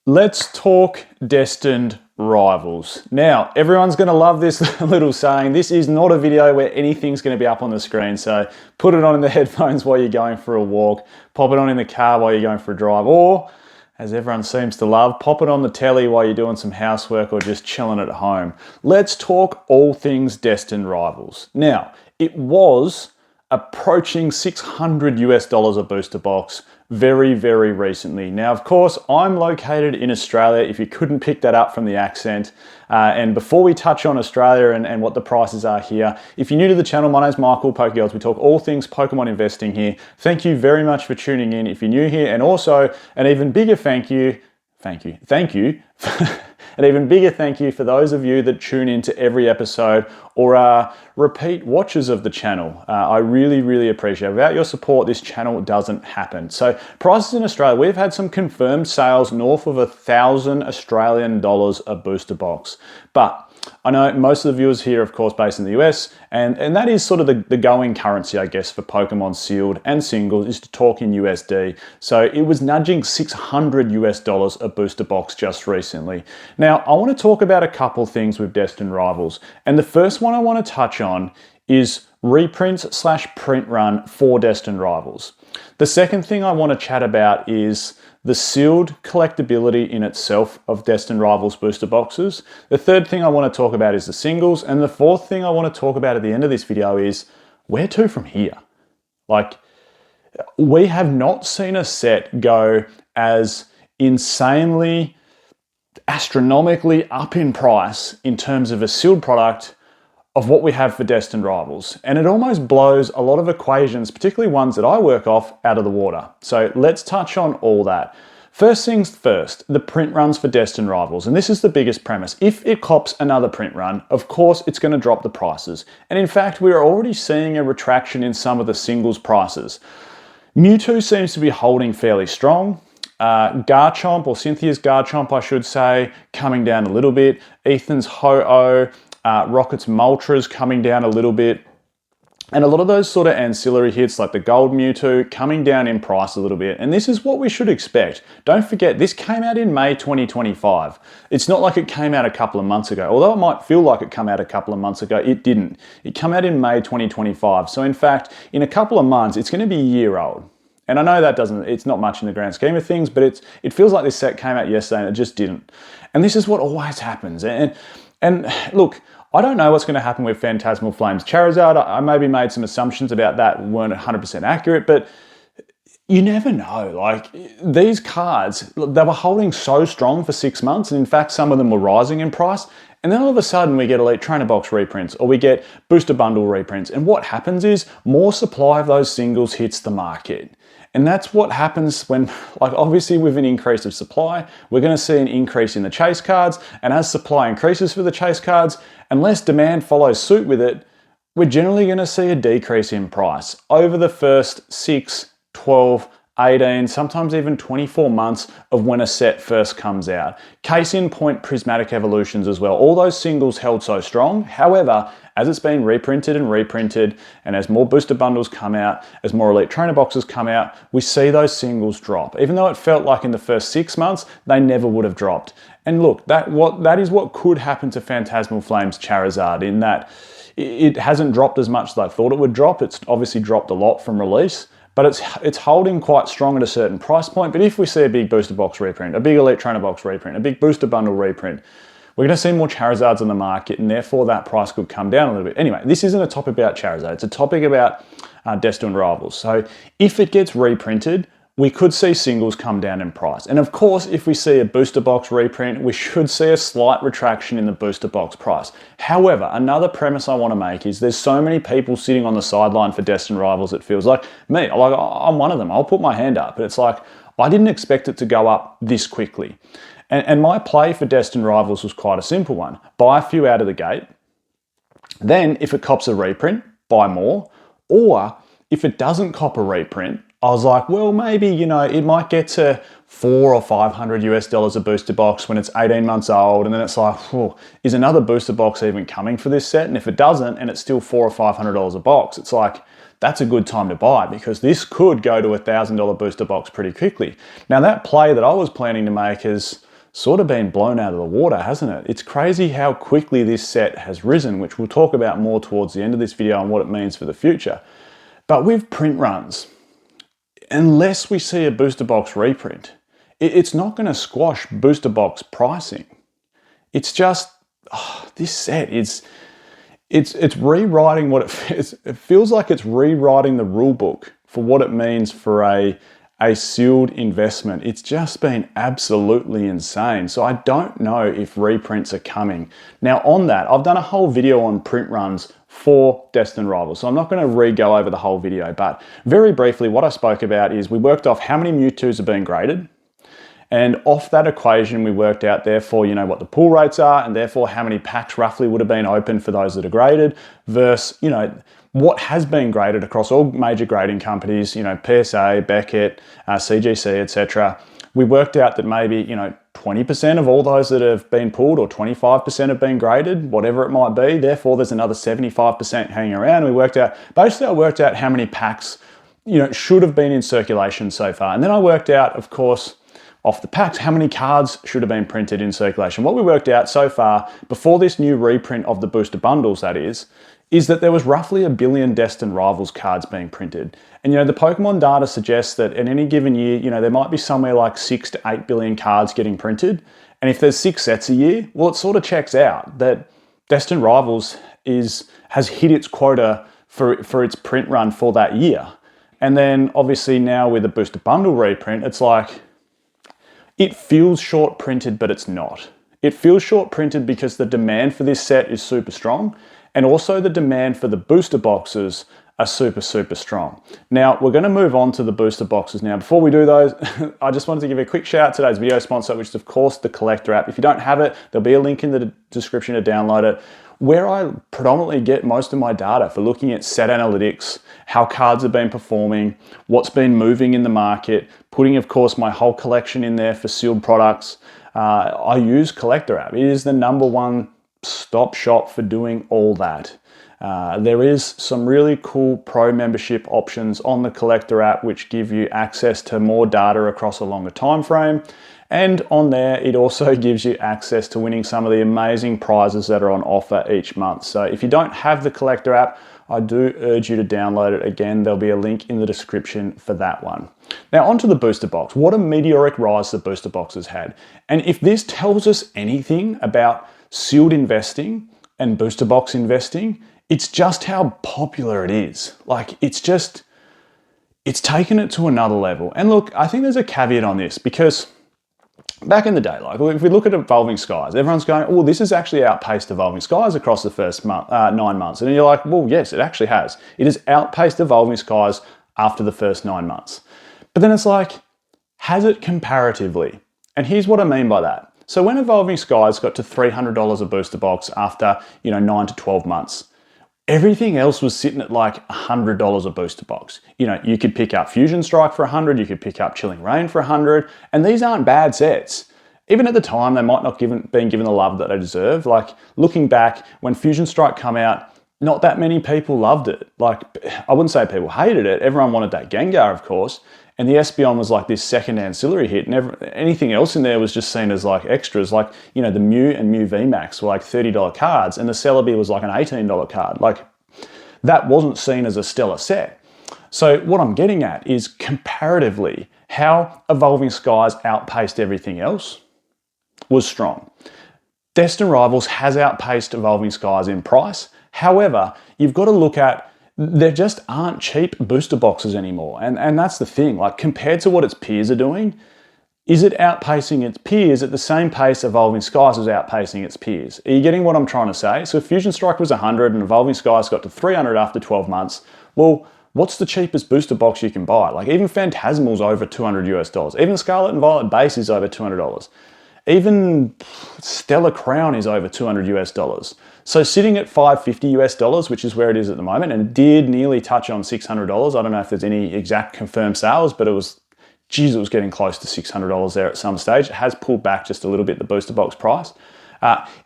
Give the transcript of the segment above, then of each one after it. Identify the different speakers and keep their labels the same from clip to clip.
Speaker 1: Let's talk Destined Rivals. Now, everyone's going to love this little saying. This is not a video where anything's going to be up on the screen, so put it on in the headphones while you're going for a walk, pop it on in the car while you're going for a drive, or, as everyone seems to love, pop it on the telly while you're doing some housework or just chilling at home. Let's talk all things Destined Rivals. Now, it was approaching $600 a booster box very, very recently. Now, of course, I'm located in Australia, if you couldn't pick that up from the accent. And before we touch on Australia and what the prices are here, if you're new to the channel, my name's Michael, PokeGirls. We talk all things Pokemon investing here. Thank you very much for tuning in if you're new here. And also, an even bigger thank you an even bigger thank you for those of you that tune into every episode or are repeat watchers of the channel. I really, really appreciate it. Without your support, this channel doesn't happen. So prices in Australia, we've had some confirmed sales north of $1,000 Australian a booster box. But I know most of the viewers here, of course, based in the US, and that is sort of the going currency, I guess, for Pokemon sealed and singles is to talk in USD. So it was nudging $600 a booster box just recently. Now, I want to talk about a couple things with Destined Rivals. And the first one I want to touch on is reprints / print run for Destined Rivals. The second thing I want to chat about is the sealed collectability in itself of Destined Rivals booster boxes. The third thing I want to talk about is the singles. And the fourth thing I want to talk about at the end of this video is where to from here? Like, we have not seen a set go as insanely, astronomically up in price in terms of a sealed product of what we have for Destined Rivals. And it almost blows a lot of equations, particularly ones that I work off, out of the water. So let's touch on all that. First things first, the print runs for Destined Rivals. And this is the biggest premise. If it cops another print run, of course it's going to drop the prices. And in fact, we're already seeing a retraction in some of the singles prices. Mewtwo seems to be holding fairly strong. Garchomp, or Cynthia's Garchomp, I should say, coming down a little bit. Ethan's Ho-Oh, Rocket's Moltres coming down a little bit. And a lot of those sort of ancillary hits like the Gold Mewtwo coming down in price a little bit. And this is what we should expect. Don't forget, this came out in May 2025. It's not like it came out a couple of months ago. Although it might feel like it came out a couple of months ago, it didn't. It came out in May 2025. So in fact, in a couple of months, it's going to be a year old. And I know that it's not much in the grand scheme of things, but it feels like this set came out yesterday and it just didn't. And this is what always happens. And look, I don't know what's going to happen with Phantasmal Flames Charizard. I maybe made some assumptions about that weren't 100% accurate, but you never know. Like, these cards, they were holding so strong for 6 months, and in fact, some of them were rising in price. And then all of a sudden we get Elite Trainer Box reprints or we get Booster Bundle reprints. And what happens is more supply of those singles hits the market. And that's what happens when, like, obviously with an increase of supply, we're going to see an increase in the chase cards. And as supply increases for the chase cards, unless demand follows suit with it, we're generally going to see a decrease in price over the first 6, 12, 18, sometimes even 24 months of when a set first comes out. Case in point, Prismatic Evolutions as well. All those singles held so strong. However, as it's been reprinted, and as more booster bundles come out, as more Elite Trainer boxes come out, we see those singles drop. Even though it felt like in the first 6 months, they never would have dropped. And look, that is what could happen to Phantasmal Flames Charizard, in that it hasn't dropped as much as I thought it would drop. It's obviously dropped a lot from release, but it's holding quite strong at a certain price point. But if we see a big booster box reprint, a big Elite Trainer box reprint, a big booster bundle reprint, we're going to see more Charizards on the market, and therefore that price could come down a little bit. Anyway, this isn't a topic about Charizard. It's a topic about Destined Rivals. So if it gets reprinted, we could see singles come down in price. And of course, if we see a booster box reprint, we should see a slight retraction in the booster box price. However, another premise I want to make is there's so many people sitting on the sideline for Destined Rivals, it feels like. Me, like, I'm one of them. I'll put my hand up. But it's like, I didn't expect it to go up this quickly. And my play for Destined Rivals was quite a simple one. Buy a few out of the gate. Then, if it cops a reprint, buy more. Or, if it doesn't cop a reprint, I was like, well, maybe, it might get to $400 or $500 a booster box when it's 18 months old. And then it's like, is another booster box even coming for this set? And if it doesn't, and it's still $400 or $500 a box, it's like, that's a good time to buy, because this could go to $1,000 booster box pretty quickly. Now, that play that I was planning to make is sort of been blown out of the water, hasn't it? It's crazy how quickly this set has risen, which we'll talk about more towards the end of this video and what it means for the future. But with print runs, unless we see a booster box reprint, it's not going to squash booster box pricing. It's just, this set is, it's rewriting what it feels like it's rewriting the rule book for what it means for a sealed investment. It's just been absolutely insane. So I don't know if reprints are coming. Now on that, I've done a whole video on print runs for Destined Rivals. So I'm not going to re-go over the whole video, but very briefly, what I spoke about is we worked off how many Mewtwo's are being graded. And off that equation, we worked out, therefore, what the pull rates are, and therefore how many packs roughly would have been open for those that are graded versus, what has been graded across all major grading companies, PSA, Beckett, CGC, etc. We worked out that maybe, 20% of all those that have been pulled or 25% have been graded, whatever it might be. Therefore, there's another 75% hanging around. We worked out, basically I worked out how many packs, should have been in circulation so far. And then I worked out, of course, off the packs, how many cards should have been printed in circulation. What we worked out so far, before this new reprint of the booster bundles, that is that there was roughly 1 billion Destined Rivals cards being printed. And the Pokemon data suggests that in any given year, there might be somewhere like 6 to 8 billion cards getting printed. And if there's 6 sets a year, well, it sort of checks out that Destined Rivals has hit its quota for its print run for that year. And then obviously now with the booster bundle reprint, it's like, it feels short printed, but it's not. It feels short printed because the demand for this set is super strong, and also the demand for the booster boxes are super, super strong. Now, we're going to move on to the booster boxes now. Before we do those, I just wanted to give a quick shout out to today's video sponsor, which is of course the Collector app. If you don't have it, there'll be a link in the description to download it, where I predominantly get most of my data for looking at set analytics, how cards have been performing, what's been moving in the market, putting, of course, my whole collection in there for sealed products. I use Collector app. It is the #1 stop shop for doing all that. There is some really cool pro membership options on the Collector app, which give you access to more data across a longer time frame. And on there, it also gives you access to winning some of the amazing prizes that are on offer each month. So if you don't have the Collector app, I do urge you to download it. Again, there'll be a link in the description for that one. Now onto the booster box. What a meteoric rise the booster box has had. And if this tells us anything about sealed investing and booster box investing, it's just how popular it is. Like, it's taken it to another level. And look, I think there's a caveat on this, because back in the day, like if we look at Evolving Skies, everyone's going, oh, this has actually outpaced Evolving Skies across the first 9 months. And you're like, well, yes, it actually has. It has outpaced Evolving Skies after the first 9 months. But then it's like, has it comparatively? And here's what I mean by that. So when Evolving Skies got to $300 a booster box after, 9 to 12 months, everything else was sitting at like $100 a booster box. You could pick up Fusion Strike for 100, you could pick up Chilling Reign for 100, and these aren't bad sets. Even at the time, they might not been given the love that they deserve. Like, looking back, when Fusion Strike came out, not that many people loved it. Like, I wouldn't say people hated it. Everyone wanted that Gengar, of course. And the Espeon was like this second ancillary hit, and anything else in there was just seen as like extras. Like, the Mew and Mew VMAX were like $30 cards, and the Celebi was like an $18 card. Like, that wasn't seen as a stellar set. So what I'm getting at is, comparatively, how Evolving Skies outpaced everything else was strong. Destined Rivals has outpaced Evolving Skies in price. However, you've got to look at, there just aren't cheap booster boxes anymore. And that's the thing, like, compared to what its peers are doing, is it outpacing its peers at the same pace Evolving Skies is outpacing its peers? Are you getting what I'm trying to say? So if Fusion Strike was 100 and Evolving Skies got to 300 after 12 months, well, what's the cheapest booster box you can buy? Like, even Phantasmal's over $200 US. Even Scarlet and Violet Base is over $200. Even Stellar Crown is over $200 US. So sitting at $550 US, which is where it is at the moment, and it did nearly touch on $600. I don't know if there's any exact confirmed sales, but it was getting close to $600 there at some stage. It has pulled back just a little bit, the booster box price.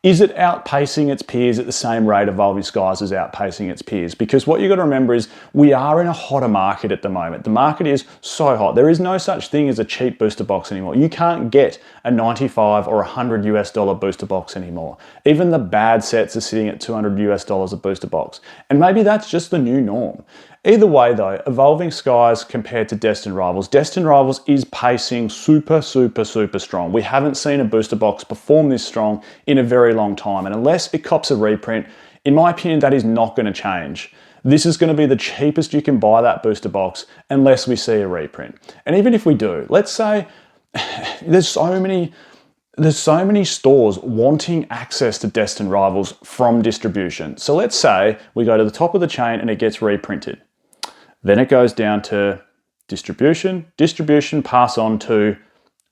Speaker 1: Is it outpacing its peers at the same rate Evolving Skies is outpacing its peers? Because what you've got to remember is we are in a hotter market at the moment. The market is so hot. There is no such thing as a cheap booster box anymore. You can't get a 95 or $100 booster box anymore. Even the bad sets are sitting at $200 a booster box. And maybe that's just the new norm. Either way though, Evolving Skies compared to Destined Rivals is pacing super strong. We haven't seen a booster box perform this strong in a very long time. And unless it cops a reprint, in my opinion, that is not going to change. This is going to be the cheapest you can buy that booster box unless we see a reprint. And even if we do, let's say there's so many stores wanting access to Destined Rivals from distribution. So let's say we go to the top of the chain and it gets reprinted. Then it goes down to distribution, pass on to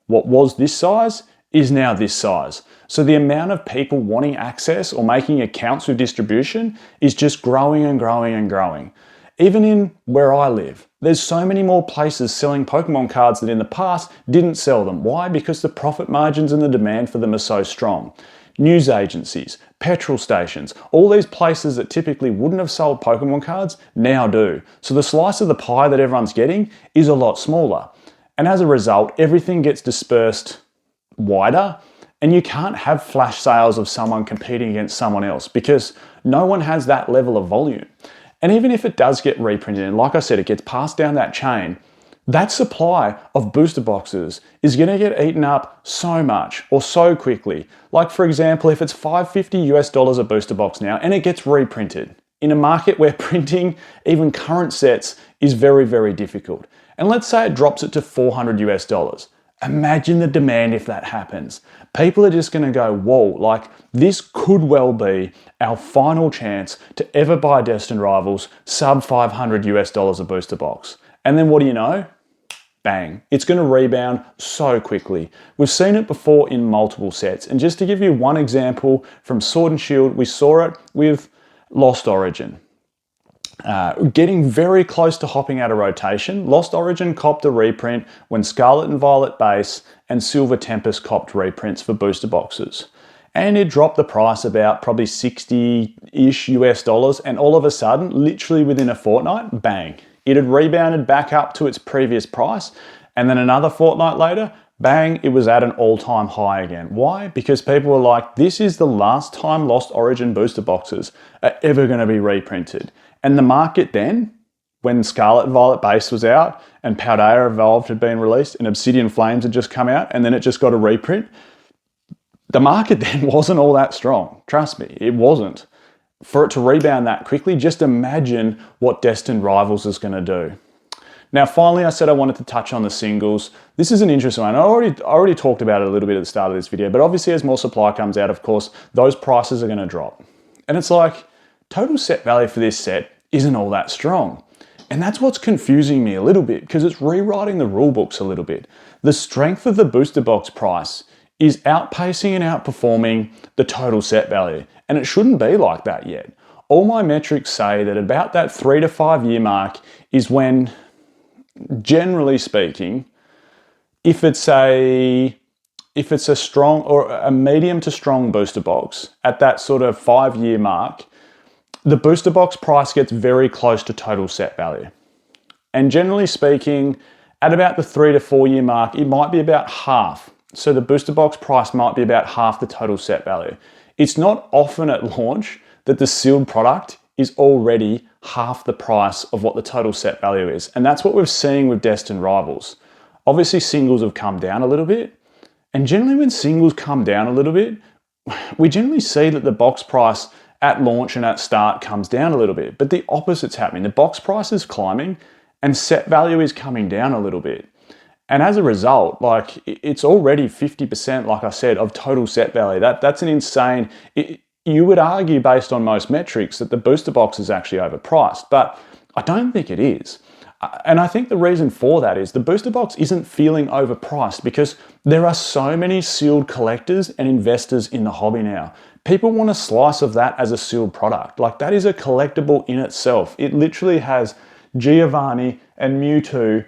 Speaker 1: what was this size is now this size. So the amount of people wanting access or making accounts with distribution is just growing and growing and growing. Even in where I live, there's so many more places selling Pokemon cards that in the past didn't sell them. Why? Because the profit margins and the demand for them are so strong. News agencies, petrol stations, all these places that typically wouldn't have sold Pokemon cards now do. So the slice of the pie that everyone's getting is a lot smaller. And as a result, everything gets dispersed wider, and you can't have flash sales of someone competing against someone else because no one has that level of volume. And even if it does get reprinted, and like I said, it gets passed down that chain, that supply of booster boxes is going to get eaten up so much or so quickly. Like for example, if it's $550 a booster box now and it gets reprinted in a market where printing even current sets is very difficult. And let's say it drops it to $400. Imagine the demand if that happens. People are just going to go, whoa, like this could well be our final chance to ever buy Destined Rivals sub $500 a booster box. And then what do you know? Bang. It's going to rebound so quickly. We've seen it before in multiple sets. And just to give you one example from Sword and Shield, we saw it with Lost Origin. Getting very close to hopping out of rotation, Lost Origin copped a reprint when Scarlet and Violet base and Silver Tempest copped reprints for booster boxes. And it dropped the price about probably $60-ish US, and all of a sudden, literally within a fortnight, bang. It had rebounded back up to its previous price, and then another fortnight later, bang, it was at an all-time high again. Why? Because people were like, this is the last time Lost Origin booster boxes are ever going to be reprinted. And the market then, when Scarlet and Violet base was out, and Paldea Evolved had been released, and Obsidian Flames had just come out, and then it just got a reprint, the market then wasn't all that strong. Trust me, it wasn't. For it to rebound that quickly, just imagine what Destined Rivals is going to do. Now, finally, I said I wanted to touch on the singles. This is an interesting one. I already talked about it a little bit at the start of this video, but obviously as more supply comes out, of course, those prices are going to drop. And it's like, total set value for this set isn't all that strong. And that's what's confusing me a little bit, because it's rewriting the rule books a little bit. The strength of the booster box price is outpacing and outperforming the total set value. And it shouldn't be like that yet. All my metrics say that about that 3 to 5 year mark is when, generally speaking, if it's a strong or a medium to strong booster box at that sort of 5 year mark, the booster box price gets very close to total set value. And generally speaking, at about the 3 to 4 year mark, it might be about half. So the booster box price might be about half the total set value. It's not often at launch that the sealed product is already half the price of what the total set value is. And that's what we're seeing with Destined Rivals. Obviously singles have come down a little bit. And generally when singles come down a little bit, we generally see that the box price at launch and at start comes down a little bit. But the opposite's happening. The box price is climbing and set value is coming down a little bit. And as a result, like it's already 50%, like I said, of total set value. That's an insane, you would argue based on most metrics that the booster box is actually overpriced, but I don't think it is. And I think the reason for that is the booster box isn't feeling overpriced because there are so many sealed collectors and investors in the hobby now. People want a slice of that as a sealed product. Like that is a collectible in itself. It literally has Giovanni and Mewtwo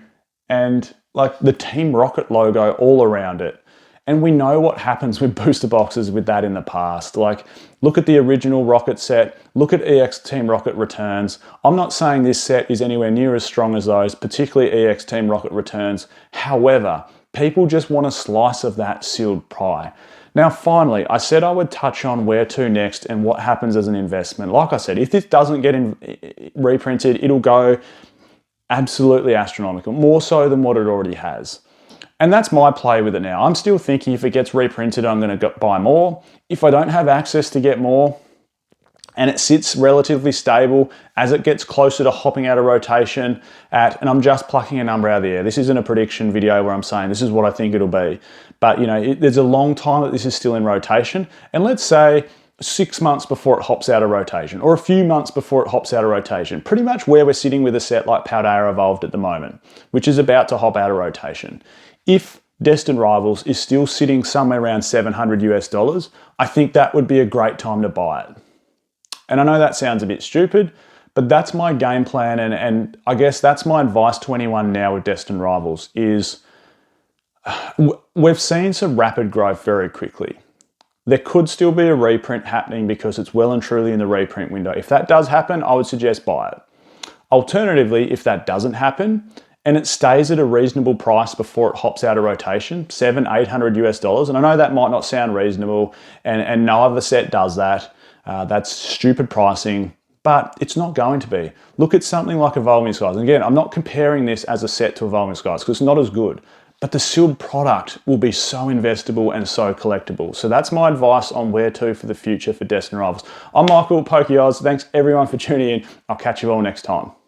Speaker 1: and like the Team Rocket logo all around it. And we know what happens with booster boxes with that in the past. Like, look at the original Rocket set, look at EX Team Rocket returns. I'm not saying this set is anywhere near as strong as those, particularly EX Team Rocket returns. However, people just want a slice of that sealed pie. Now, finally, I said I would touch on where to next and what happens as an investment. Like I said, if this doesn't get reprinted, it'll go absolutely astronomical, more so than what it already has. And that's my play with it now. I'm still thinking if it gets reprinted, I'm going to buy more. If I don't have access to get more and it sits relatively stable as it gets closer to hopping out of rotation at, and I'm just plucking a number out of the air. This isn't a prediction video where I'm saying this is what I think it'll be. But there's a long time that this is still in rotation. And let's say 6 months before it hops out of rotation, or a few months before it hops out of rotation, pretty much where we're sitting with a set like Paldea Evolved at the moment, which is about to hop out of rotation. If Destined Rivals is still sitting somewhere around $700 US, I think that would be a great time to buy it. And I know that sounds a bit stupid, but that's my game plan, and I guess that's my advice to anyone now with Destined Rivals is we've seen some rapid growth very quickly. There could still be a reprint happening because it's well and truly in the reprint window. If that does happen, I would suggest buy it. Alternatively, if that doesn't happen and it stays at a reasonable price before it hops out of rotation, $700-800 US, and I know that might not sound reasonable, and no other set does that. That's stupid pricing, but it's not going to be. Look at something like Evolving Skies. And again, I'm not comparing this as a set to Evolving Skies because it's not as good. But the sealed product will be so investable and so collectible. So that's my advice on where to for the future for Destined Rivals. I'm Michael, Poke Oz. Thanks everyone for tuning in. I'll catch you all next time.